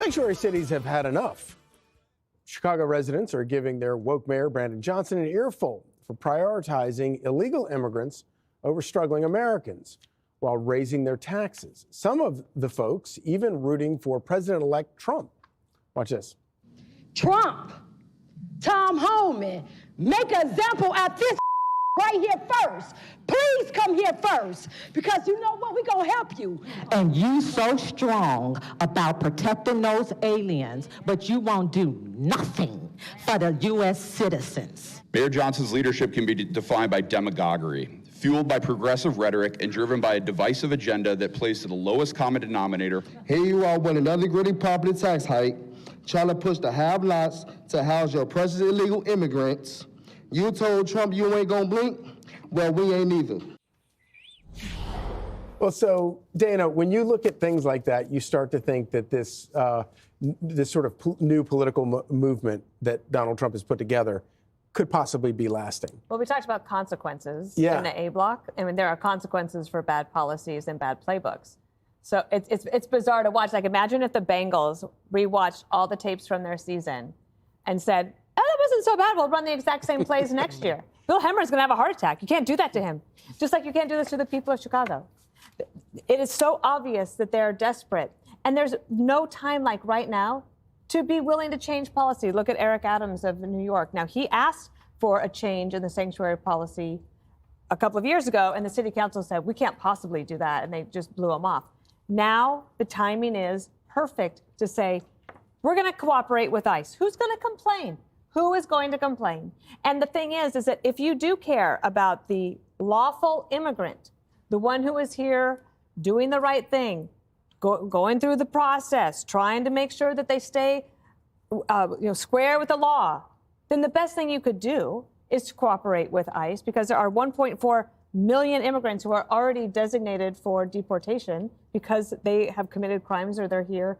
Sanctuary cities have had enough. Chicago residents are giving their woke mayor, Brandon Johnson, an earful for prioritizing illegal immigrants over struggling Americans while raising their taxes. Some of the folks even rooting for President-elect Trump. Watch this. Trump, Tom Homan, make an example at this right here first. Please come here first, because you know what? We're going to help you. And you so strong about protecting those aliens, but you won't do nothing for the U.S. citizens. Mayor Johnson's leadership can be defined by demagoguery, fueled by progressive rhetoric and driven by a divisive agenda that plays to the lowest common denominator. Here you are with another gritty property tax hike, trying to push the have-nots to house your precious illegal immigrants. You told Trump you ain't gonna blink? Well, we ain't either. Well, so, Dana, when you look at things like that, you start to think that this sort of new political movement that Donald Trump has put together could possibly be lasting. Well, we talked about consequences in the A block. I mean, there are consequences for bad policies and bad playbooks. So it's bizarre to watch. Like, imagine if the Bengals rewatched all the tapes from their season and said, oh, that wasn't so bad. We'll run the exact same plays next year. Bill Hemmer's going to have a heart attack. You can't do that to him. Just like you can't do this to the people of Chicago. It is so obvious that they're desperate. And there's no time like right now to be willing to change policy. Look at Eric Adams of New York. Now, he asked for a change in the sanctuary policy a couple of years ago, and the city council said, we can't possibly do that, and they just blew him off. Now, the timing is perfect to say, we're going to cooperate with ICE. Who's going to complain? Who is going to complain? And the thing is that if you do care about the lawful immigrant, the one who is here doing the right thing, going through the process, trying to make sure that they stay square with the law, then the best thing you could do is to cooperate with ICE, because there are 1.4 million immigrants who are already designated for deportation because they have committed crimes or they're here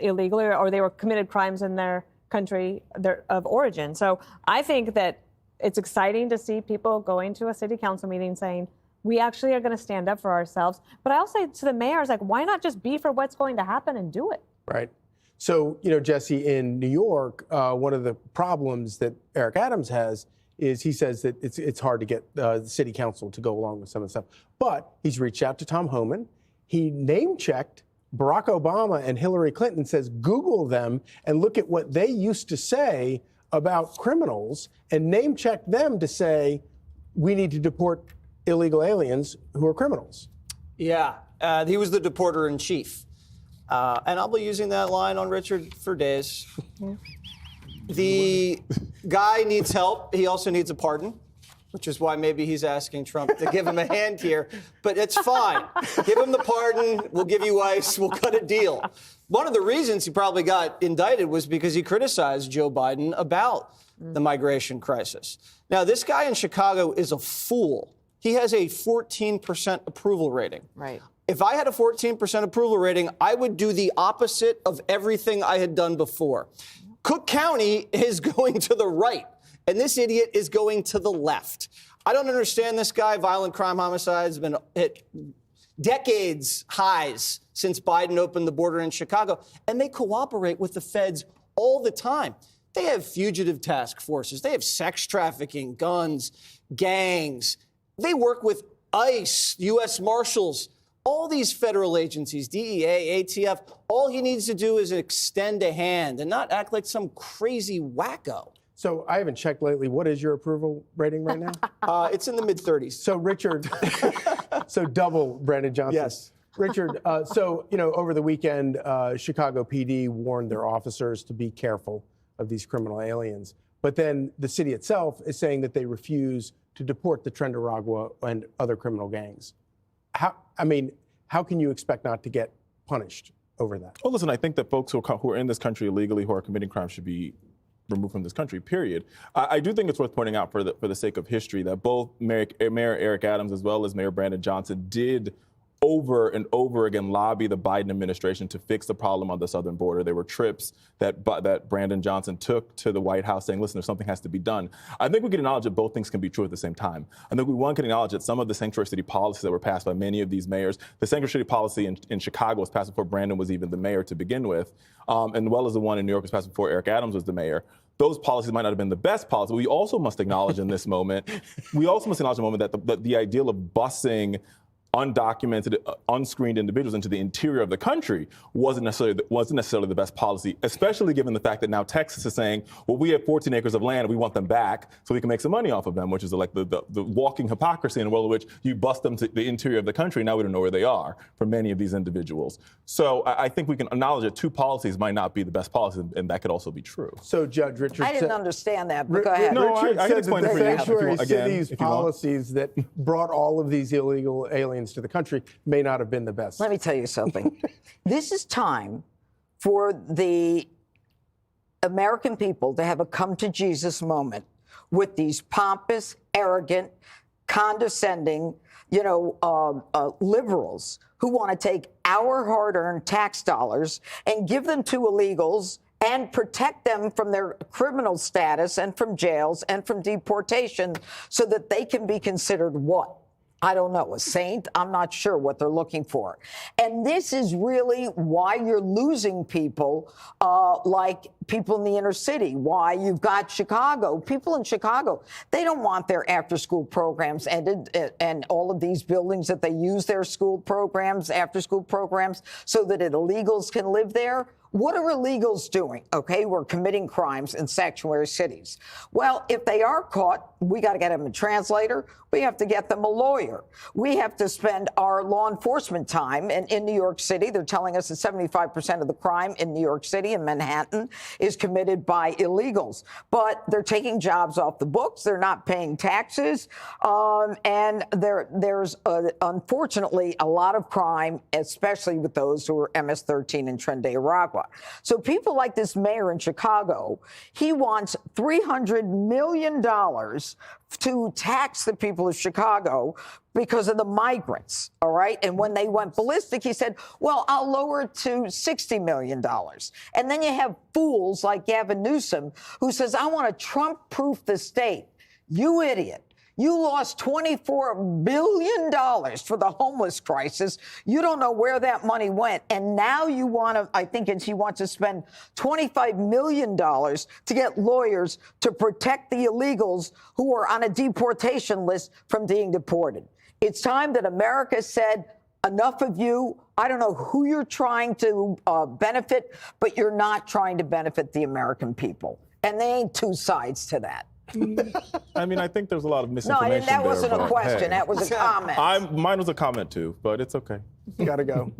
illegally, or they were committed crimes in their country of origin. So I think that it's exciting to see people going to a city council meeting saying, we actually are going to stand up for ourselves. But I also say to the mayors, like, why not just be for what's going to happen and do it? Right. So, Jesse, in New York, one of the problems that Eric Adams has is he says that it's hard to get the city council to go along with some of the stuff. But he's reached out to Tom Homan. He name-checked Barack Obama and Hillary Clinton, says Google them and look at what they used to say about criminals and name-check them to say we need to deport illegal aliens who are criminals. Yeah, he was the deporter in chief. And I'll be using that line on Richard for days. The guy needs help. He also needs a pardon, which is why maybe he's asking Trump to give him a hand here. But it's fine. Give him the pardon. We'll give you ICE. We'll cut a deal. One of the reasons he probably got indicted was because he criticized Joe Biden about the migration crisis. Now, this guy in Chicago is a fool. He has a 14% approval rating. Right. If I had a 14% approval rating, I would do the opposite of everything I had done before. Cook County is going to the right, and this idiot is going to the left. I don't understand this guy. Violent crime homicides have been hit decades highs since Biden opened the border in Chicago, and they cooperate with the feds all the time. They have fugitive task forces. They have sex trafficking, guns, gangs. They work with ICE, U.S. Marshals, all these federal agencies, DEA, ATF. All he needs to do is extend a hand and not act like some crazy wacko. So I haven't checked lately. What is your approval rating right now? It's in the mid-30s. So, Richard, so double Brandon Johnson. Yes. Richard, over the weekend, Chicago PD warned their officers to be careful of these criminal aliens. But then the city itself is saying that they refuse to deport the Trendaragua and other criminal gangs. How can you expect not to get punished over that? Well, listen, I think that folks who are in this country illegally, who are committing crimes, should be removed from this country, period. I do think it's worth pointing out for the sake of history that both Mayor Eric Adams as well as Mayor Brandon Johnson did over and over again lobby the Biden administration to fix the problem on the southern border. There were trips that Brandon Johnson took to the White House saying, listen, if something has to be done. I think we can acknowledge that both things can be true at the same time. I think one can acknowledge that some of the sanctuary city policies that were passed by many of these mayors, the sanctuary city policy in Chicago was passed before Brandon was even the mayor to begin with, and as well as the one in New York was passed before Eric Adams was the mayor. Those policies might not have been the best policy. We also must acknowledge in this moment, that the ideal of busing undocumented, unscreened individuals into the interior of the country wasn't necessarily the best policy, especially given the fact that now Texas is saying, well, we have 14 acres of land and we want them back so we can make some money off of them, which is like the walking hypocrisy in a world in which you bust them to the interior of the country. Now we don't know where they are for many of these individuals. So I think we can acknowledge that two policies might not be the best policy, and that could also be true. So Judge Richard, I didn't understand that, but go ahead. No, Richard I can said explain that it the for you sanctuary again, cities policies that brought all of these illegal aliens to the country may not have been the best. Let me tell you something. This is time for the American people to have a come to Jesus moment with these pompous, arrogant, condescending, liberals who want to take our hard-earned tax dollars and give them to illegals and protect them from their criminal status and from jails and from deportation so that they can be considered what? I don't know, a saint? I'm not sure what they're looking for. And this is really why you're losing people like people in the inner city, why you've got Chicago. People in Chicago, they don't want their after-school programs ended and all of these buildings that they use their school programs, after-school programs, so that illegals can live there. What are illegals doing? Okay, we're committing crimes in sanctuary cities. Well, if they are caught, we got to get them a translator. We have to get them a lawyer. We have to spend our law enforcement time. And in New York City, they're telling us that 75% of the crime in New York City and Manhattan is committed by illegals. But they're taking jobs off the books. They're not paying taxes. And there's unfortunately a lot of crime, especially with those who are MS-13 and Tren de Aragua. So people like this mayor in Chicago, he wants $300 million to tax the people of Chicago because of the migrants, all right? And when they went ballistic, he said, well, I'll lower it to $60 million. And then you have fools like Gavin Newsom who says, I want to Trump-proof the state. You idiot. You lost $24 billion for the homeless crisis. You don't know where that money went. And now you want to, I think he wants to spend $25 million to get lawyers to protect the illegals who are on a deportation list from being deported. It's time that America said, enough of you. I don't know who you're trying to benefit, but you're not trying to benefit the American people. And there ain't two sides to that. I mean, I think there's a lot of No, misinformation that wasn't there, a question. Hey, that was a comment. mine was a comment too, but it's okay. Gotta go.